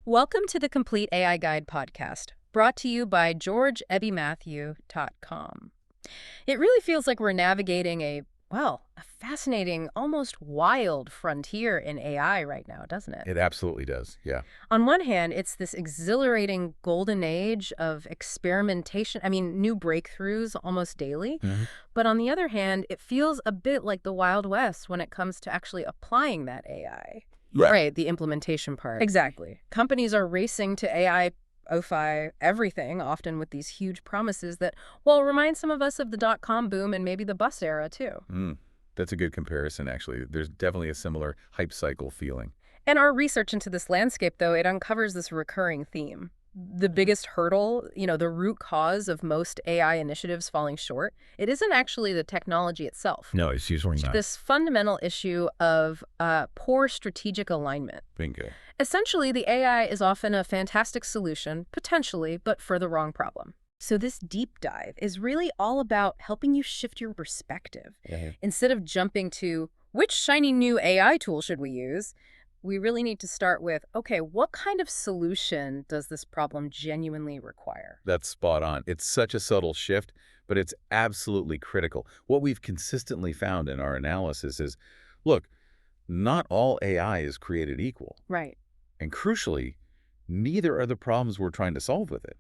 Welcome to the Complete AI Guide podcast, brought to you by GeorgeEbbyMatthew.com. It really feels like we're navigating a fascinating, almost wild frontier in AI right now, doesn't it? It absolutely does, yeah. On one hand, it's this exhilarating golden age of experimentation, new breakthroughs almost daily. But on the other hand, it feels a bit like the Wild West when it comes to actually applying that AI. Right, the implementation part. Exactly. Companies are racing to AI-ify everything, often with these huge promises that, remind some of us of the dot-com boom and maybe the bust era, too. That's a good comparison, actually. There's definitely a similar hype cycle feeling. And our research into this landscape, though, it uncovers this recurring theme. The biggest hurdle, the root cause of most AI initiatives falling short, it isn't actually the technology itself. No, it's usually not. This fundamental issue of poor strategic alignment. Bingo. Essentially, the AI is often a fantastic solution, potentially, but for the wrong problem. So this deep dive is really all about helping you shift your perspective. Instead of jumping to, which shiny new AI tool should we use? We really need to start with, okay, what kind of solution does this problem genuinely require? That's spot on. It's such a subtle shift, but it's absolutely critical. What we've consistently found in our analysis is, look, not all AI is created equal. Right. And crucially, neither are the problems we're trying to solve with it.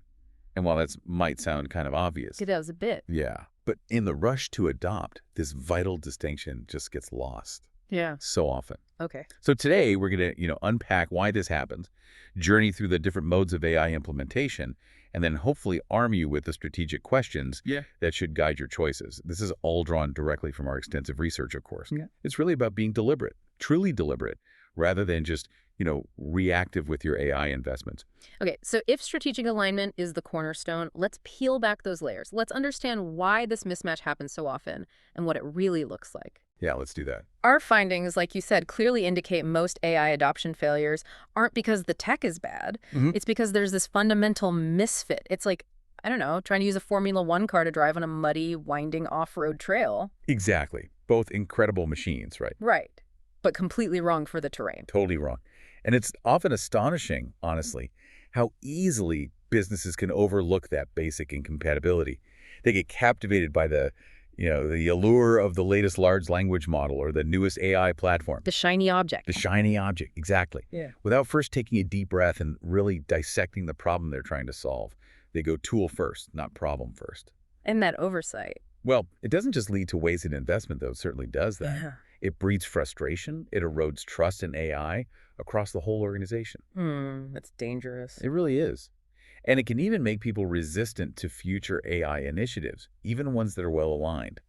And while that might sound kind of obvious. It does a bit. Yeah. But in the rush to adopt, this vital distinction just gets lost. Yeah. So often. Okay. So today we're going to, unpack why this happens, journey through the different modes of AI implementation, and then hopefully arm you with the strategic questions that should guide your choices. This is all drawn directly from our extensive research, of course. Yeah. It's really about being deliberate, truly deliberate, rather than just, reactive with your AI investments. Okay, so if strategic alignment is the cornerstone, let's peel back those layers. Let's understand why this mismatch happens so often and what it really looks like. Yeah, let's do that. Our findings, like you said, clearly indicate most AI adoption failures aren't because the tech is bad. It's because there's this fundamental misfit. It's like, I don't know, trying to use a Formula One car to drive on a muddy, winding off-road trail. Exactly. Both incredible machines, right? Right, but completely wrong for the terrain. Totally wrong. And it's often astonishing, honestly, how easily businesses can overlook that basic incompatibility. They get captivated by the allure of the latest large language model or the newest AI platform. The shiny object. The shiny object, exactly. Yeah. Without first taking a deep breath and really dissecting the problem they're trying to solve. They go tool first, not problem first. And that oversight. Well, it doesn't just lead to wasted investment, though. It certainly does that. Yeah. It breeds frustration. It erodes trust in AI across the whole organization. That's dangerous. It really is. And it can even make people resistant to future AI initiatives, even ones that are well aligned.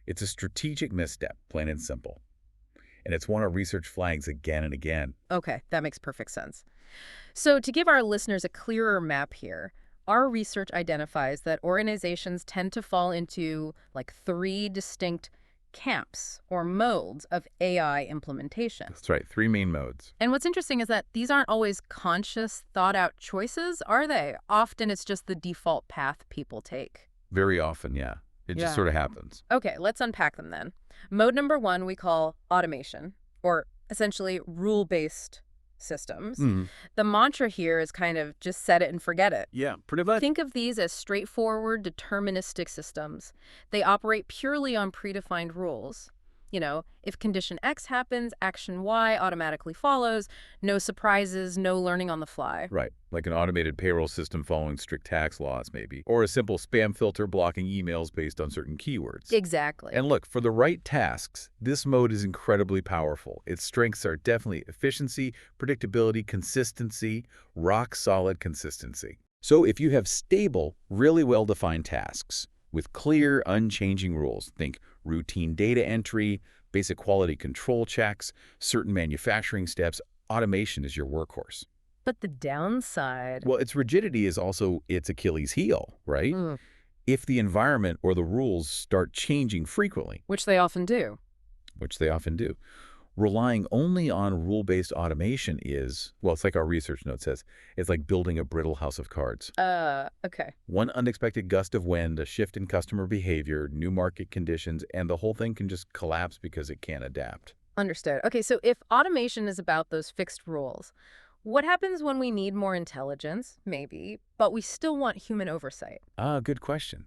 It's a strategic misstep, plain and simple. And it's one our research flags again and again. Okay, that makes perfect sense. So to give our listeners a clearer map here, our research identifies that organizations tend to fall into three distinct camps or modes of AI implementation. That's right, three main modes. And what's interesting is that these aren't always conscious, thought-out choices, are they? Often it's just the default path people take. Very often, yeah. It just sort of happens. Okay, let's unpack them then. Mode number one we call automation, or essentially rule-based systems. The mantra here is kind of just set it and forget it. Yeah, pretty much. Think of these as straightforward, deterministic systems. They operate purely on predefined rules. If condition X happens, action Y automatically follows. No surprises, no learning on the fly. Right, like an automated payroll system following strict tax laws, maybe. Or a simple spam filter blocking emails based on certain keywords. Exactly. And look, for the right tasks, this mode is incredibly powerful. Its strengths are definitely efficiency, predictability, consistency, rock-solid consistency. So if you have stable, really well-defined tasks with clear, unchanging rules, think routine data entry, basic quality control checks, certain manufacturing steps, automation is your workhorse. But the downside... Well, its rigidity is also its Achilles heel, right? If the environment or the rules start changing frequently. Which they often do. Relying only on rule-based automation is, it's like our research note says, it's like building a brittle house of cards. Okay. One unexpected gust of wind, a shift in customer behavior, new market conditions, and the whole thing can just collapse because it can't adapt. Understood. Okay, so if automation is about those fixed rules, What happens when we need more intelligence? Maybe, but we still want human oversight. Ah, good question.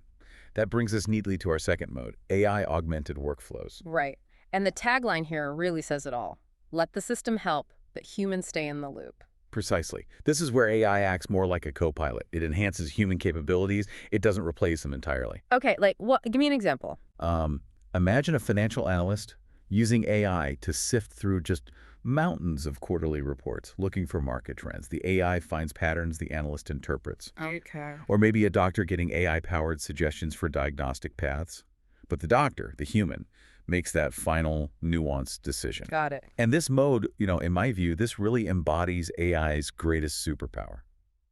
That brings us neatly to our second mode, AI-Augmented Workflows. Right. And the tagline here really says it all. Let the system help, but humans stay in the loop. Precisely. This is where AI acts more like a co-pilot. It enhances human capabilities. It doesn't replace them entirely. Okay, like what? Give me an example. Um, Imagine a financial analyst using AI to sift through just mountains of quarterly reports, looking for market trends. The AI finds patterns the analyst interprets. Okay. Or maybe a doctor getting AI-powered suggestions for diagnostic paths. But the doctor, the human, makes that final nuanced decision. Got it. And this mode, in my view, this really embodies AI's greatest superpower.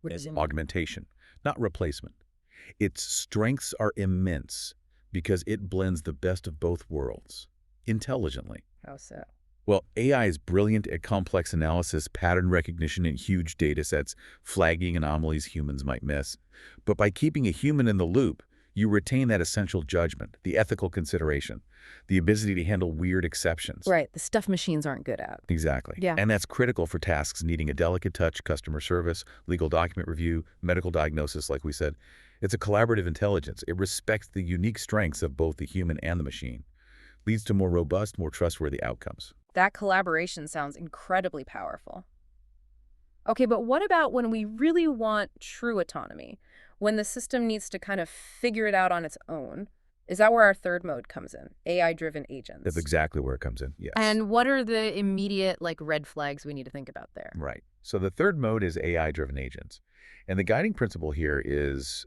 What does it mean? Augmentation, not replacement. Its strengths are immense because it blends the best of both worlds intelligently. How so? Well, AI is brilliant at complex analysis, pattern recognition, and huge data sets, flagging anomalies humans might miss. But by keeping a human in the loop, you retain that essential judgment, the ethical consideration, the ability to handle weird exceptions. Right, the stuff machines aren't good at. Exactly. Yeah. And that's critical for tasks needing a delicate touch, customer service, legal document review, medical diagnosis, like we said. It's a collaborative intelligence. It respects the unique strengths of both the human and the machine. Leads to more robust, more trustworthy outcomes. That collaboration sounds incredibly powerful. Okay, but what about when we really want true autonomy? When the system needs to kind of figure it out on its own? Is that where our third mode comes in? AI-driven agents. That's exactly where it comes in, yes. And what are the immediate, red flags we need to think about there? Right. So the third mode is AI-driven agents. And the guiding principle here is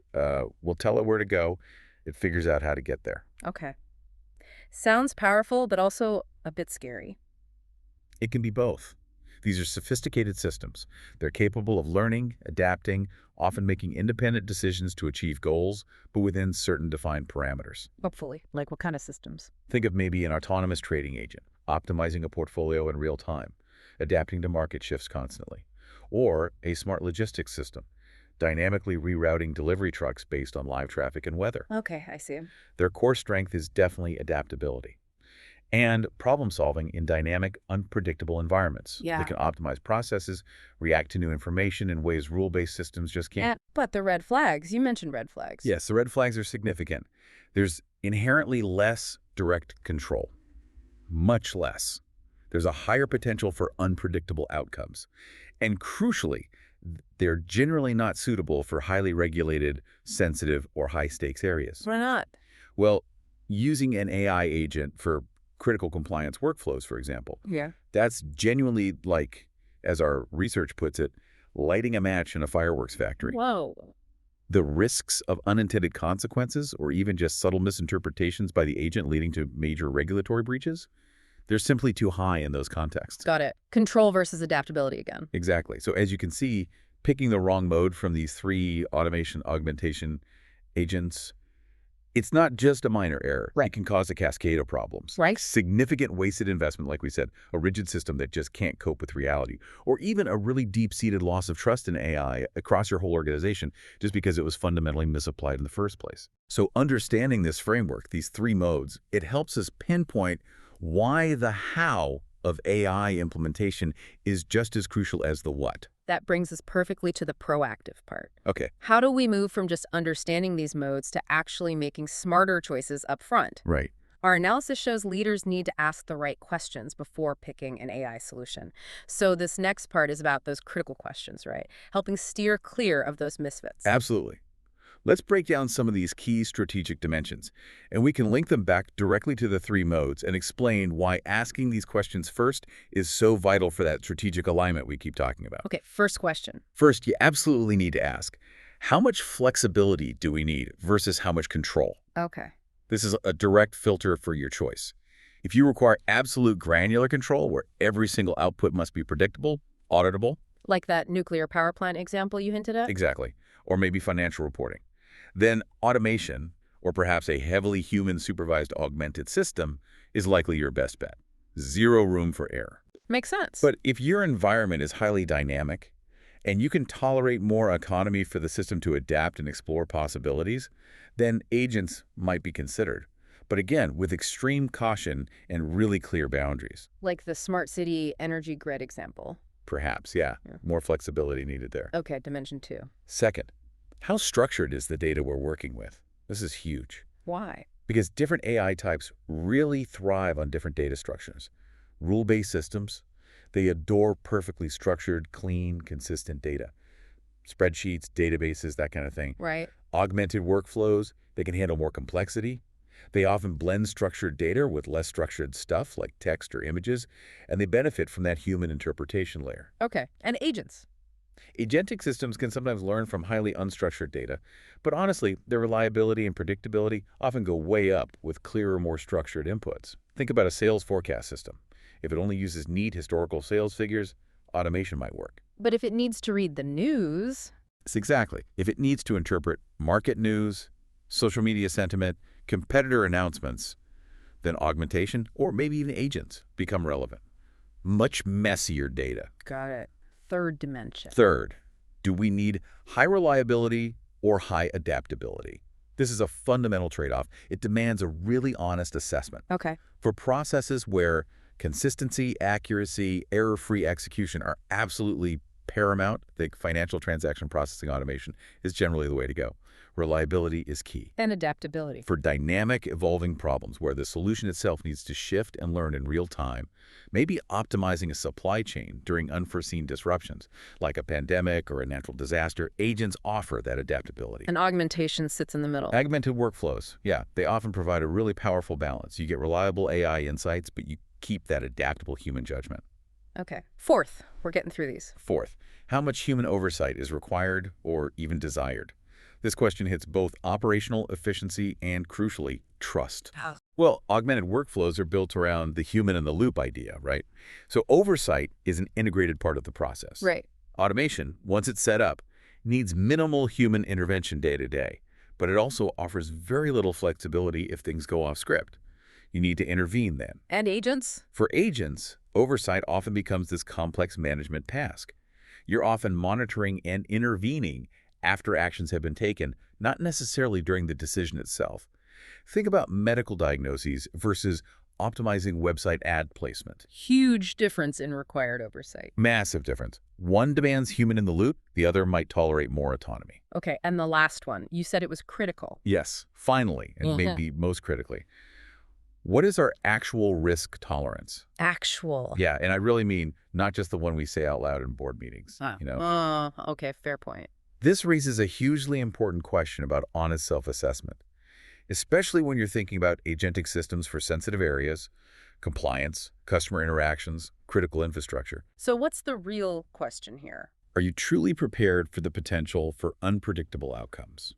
we'll tell it where to go. It figures out how to get there. Okay. Sounds powerful, but also a bit scary. It can be both. These are sophisticated systems. They're capable of learning, adapting, often making independent decisions to achieve goals, but within certain defined parameters. Hopefully. Like what kind of systems? Think of maybe an autonomous trading agent, optimizing a portfolio in real time, adapting to market shifts constantly. Or a smart logistics system, dynamically rerouting delivery trucks based on live traffic and weather. Okay, I see. Their core strength is definitely adaptability and problem-solving in dynamic, unpredictable environments. Yeah. They can optimize processes, react to new information in ways rule-based systems just can't. But the red flags, you mentioned red flags. Yes, the red flags are significant. There's inherently less direct control, much less. There's a higher potential for unpredictable outcomes. And crucially, they're generally not suitable for highly regulated, sensitive, or high-stakes areas. Why not? Well, using an AI agent for critical compliance workflows, for example, Yeah. that's genuinely like, as our research puts it, lighting a match in a fireworks factory. Whoa. The risks of unintended consequences or even just subtle misinterpretations by the agent leading to major regulatory breaches, they're simply too high in those contexts. Got it. Control versus adaptability again. Exactly. So as you can see, picking the wrong mode from these three automation augmentation agents, it's not just a minor error. Right. It can cause a cascade of problems. Right. Significant wasted investment, like we said, a rigid system that just can't cope with reality, or even a really deep-seated loss of trust in AI across your whole organization just because it was fundamentally misapplied in the first place. So understanding this framework, these three modes, it helps us pinpoint why the how of AI implementation is just as crucial as the what. That brings us perfectly to the proactive part. Okay. How do we move from just understanding these modes to actually making smarter choices up front? Right. Our analysis shows leaders need to ask the right questions before picking an AI solution. So this next part is about those critical questions, right? Helping steer clear of those misfits. Absolutely. Let's break down some of these key strategic dimensions, and we can link them back directly to the three modes and explain why asking these questions first is so vital for that strategic alignment we keep talking about. Okay, first question. First, you absolutely need to ask, how much flexibility do we need versus how much control? Okay. This is a direct filter for your choice. If you require absolute granular control where every single output must be predictable, auditable. Like that nuclear power plant example you hinted at? Exactly. Or maybe financial reporting. Then automation, or perhaps a heavily human-supervised augmented system, is likely your best bet. Zero room for error. Makes sense. But if your environment is highly dynamic, and you can tolerate more autonomy for the system to adapt and explore possibilities, then agents might be considered. But again, with extreme caution and really clear boundaries. Like the smart city energy grid example. Perhaps, yeah. Yeah. More flexibility needed there. Okay, dimension 2. Second, how structured is the data we're working with? This is huge. Why? Because different AI types really thrive on different data structures. Rule-based systems, they adore perfectly structured, clean, consistent data. Spreadsheets, databases, that kind of thing. Right. Augmented workflows, they can handle more complexity. They often blend structured data with less structured stuff like text or images, and they benefit from that human interpretation layer. Okay. And agents? Agentic systems can sometimes learn from highly unstructured data, but honestly, their reliability and predictability often go way up with clearer, more structured inputs. Think about a sales forecast system. If it only uses neat historical sales figures, automation might work. But if it needs to read the news... It's exactly. If it needs to interpret market news, social media sentiment, competitor announcements, then augmentation, or maybe even agents, become relevant. Much messier data. Got it. Third dimension. Third, do we need high reliability or high adaptability? This is a fundamental trade-off. It demands a really honest assessment. Okay. For processes where consistency, accuracy, error-free execution are absolutely paramount, the financial transaction processing automation is generally the way to go. Reliability is key. And adaptability. For dynamic, evolving problems where the solution itself needs to shift and learn in real time, maybe optimizing a supply chain during unforeseen disruptions, like a pandemic or a natural disaster, agents offer that adaptability. And augmentation sits in the middle. Augmented workflows, yeah, they often provide a really powerful balance. You get reliable AI insights, but you keep that adaptable human judgment. Okay. Fourth, we're getting through these. Fourth, how much human oversight is required or even desired? This question hits both operational efficiency and, crucially, trust. How? Well, augmented workflows are built around the human-in-the-loop idea, right? So oversight is an integrated part of the process. Right. Automation, once it's set up, needs minimal human intervention day to day, but it also offers very little flexibility if things go off script. You need to intervene then. And agents? For agents, oversight often becomes this complex management task. You're often monitoring and intervening after actions have been taken, not necessarily during the decision itself. Think about medical diagnoses versus optimizing website ad placement. Huge difference in required oversight. Massive difference. One demands human in the loop, the other might tolerate more autonomy. Okay, and the last one. You said it was critical. Yes, finally, and maybe most critically. What is our actual risk tolerance? Actual. Yeah, and I really mean not just the one we say out loud in board meetings. Okay, fair point. This raises a hugely important question about honest self-assessment, especially when you're thinking about agentic systems for sensitive areas, compliance, customer interactions, critical infrastructure. So what's the real question here? Are you truly prepared for the potential for unpredictable outcomes?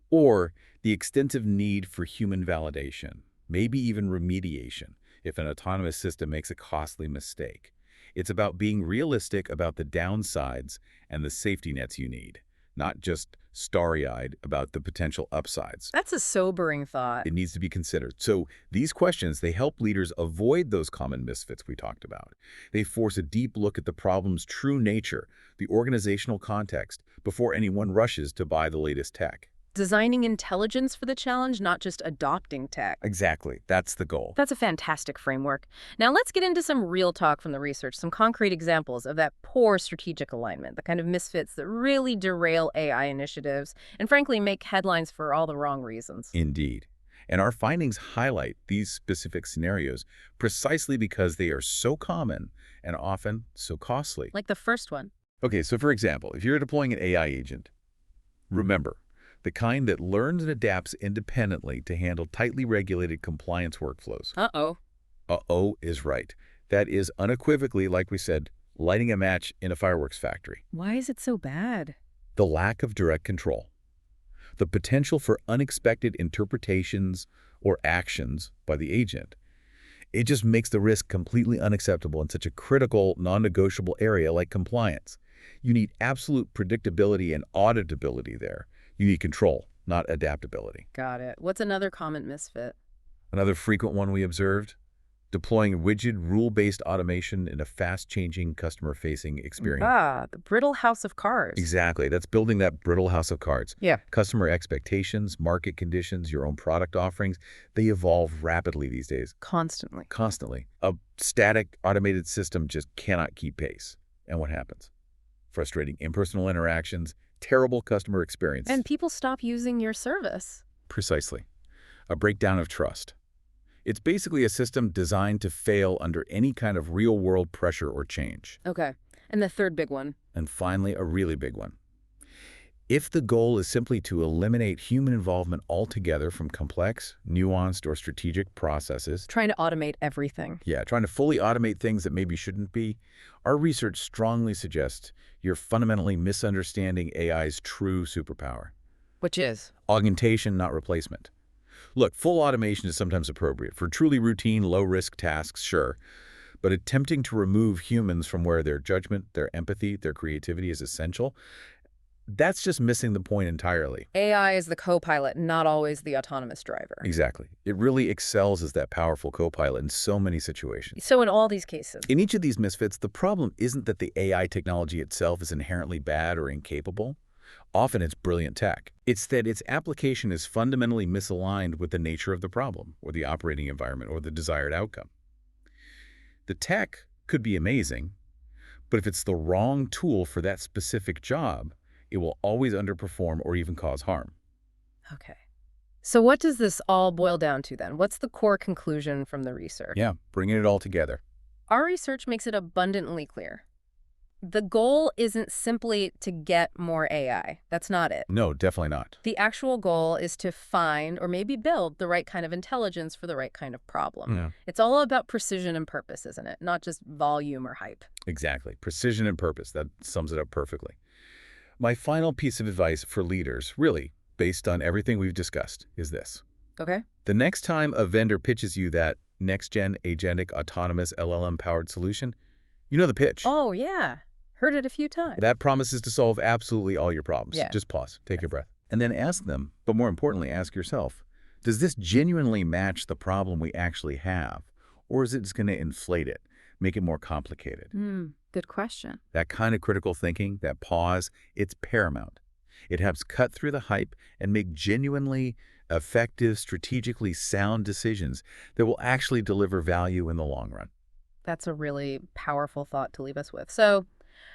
Or the extensive need for human validation, maybe even remediation, if an autonomous system makes a costly mistake? It's about being realistic about the downsides and the safety nets you need, not just starry-eyed about the potential upsides. That's a sobering thought. It needs to be considered. So these questions, they help leaders avoid those common misfits we talked about. They force a deep look at the problem's true nature, the organizational context, before anyone rushes to buy the latest tech. Designing intelligence for the challenge, not just adopting tech. Exactly. That's the goal. That's a fantastic framework. Now let's get into some real talk from the research, some concrete examples of that poor strategic alignment, the kind of misfits that really derail AI initiatives and frankly make headlines for all the wrong reasons. Indeed. And our findings highlight these specific scenarios precisely because they are so common and often so costly. Like the first one. Okay, so for example, if you're deploying an AI agent, remember, the kind that learns and adapts independently to handle tightly regulated compliance workflows. Uh-oh. Uh-oh is right. That is unequivocally, like we said, lighting a match in a fireworks factory. Why is it so bad? The lack of direct control. The potential for unexpected interpretations or actions by the agent. It just makes the risk completely unacceptable in such a critical, non-negotiable area like compliance. You need absolute predictability and auditability there. You need control, not adaptability. Got it. What's another common misfit? Another frequent one we observed, deploying rigid, rule-based automation in a fast-changing, customer-facing experience. Ah, the brittle house of cards. Exactly. That's building that brittle house of cards. Yeah. Customer expectations, market conditions, your own product offerings, they evolve rapidly these days. Constantly. Constantly. A static, automated system just cannot keep pace. And what happens? Frustrating impersonal interactions, terrible customer experience. And people stop using your service. Precisely. A breakdown of trust. It's basically a system designed to fail under any kind of real-world pressure or change. Okay. And the third big one. And finally, a really big one. If the goal is simply to eliminate human involvement altogether from complex, nuanced, or strategic processes, Trying to automate everything. yeah, trying to fully automate things that maybe shouldn't be, our research strongly suggests you're fundamentally misunderstanding AI's true superpower. Which is? Augmentation, not replacement. Look, full automation is sometimes appropriate for truly routine, low-risk tasks, sure, but attempting to remove humans from where their judgment, their empathy, their creativity is essential, that's just missing the point entirely. AI is the co-pilot, not always the autonomous driver. Exactly. It really excels as that powerful co-pilot in so many situations. So in all these cases. In each of these misfits, the problem isn't that the AI technology itself is inherently bad or incapable. Often it's brilliant tech. It's that its application is fundamentally misaligned with the nature of the problem, or the operating environment, or the desired outcome. The tech could be amazing, but if it's the wrong tool for that specific job, it will always underperform or even cause harm. Okay. So what does this all boil down to then? What's the core conclusion from the research? Yeah, bringing it all together. Our research makes it abundantly clear. The goal isn't simply to get more AI. That's not it. No, definitely not. The actual goal is to find or maybe build the right kind of intelligence for the right kind of problem. Yeah. It's all about precision and purpose, isn't it? Not just volume or hype. Exactly. Precision and purpose. That sums it up perfectly. My final piece of advice for leaders, really, based on everything we've discussed, is this. Okay. The next time a vendor pitches you that next-gen, agentic, autonomous, LLM-powered solution, you know the pitch. Oh, yeah. Heard it a few times. That promises to solve absolutely all your problems. Yeah. Just pause, take a breath, and then ask them, but more importantly, ask yourself, does this genuinely match the problem we actually have, or is it just going to inflate it, make it more complicated? Good question. That kind of critical thinking, that pause, it's paramount. It helps cut through the hype and make genuinely effective, strategically sound decisions that will actually deliver value in the long run. That's a really powerful thought to leave us with. So,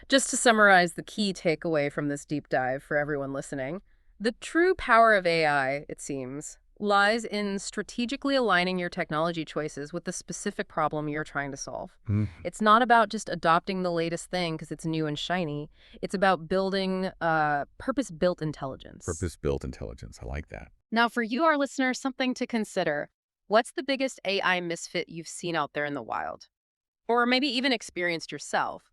just to summarize the key takeaway from this deep dive for everyone listening, the true power of AI, it seems, lies in strategically aligning your technology choices with the specific problem you're trying to solve. It's not about just adopting the latest thing because it's new and shiny. It's about building purpose-built intelligence. Purpose-built intelligence. I like that. Now, for you, our listeners, something to consider. What's the biggest AI misfit you've seen out there in the wild? Or maybe even experienced yourself?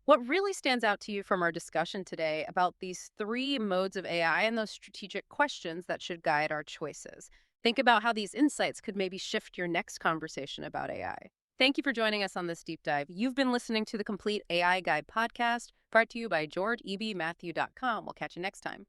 What really stands out to you from our discussion today about these three modes of AI and those strategic questions that should guide our choices? Think about how these insights could maybe shift your next conversation about AI. Thank you for joining us on this deep dive. You've been listening to the Complete AI Guide podcast, brought to you by GeorgeEBMatthew.com. We'll catch you next time.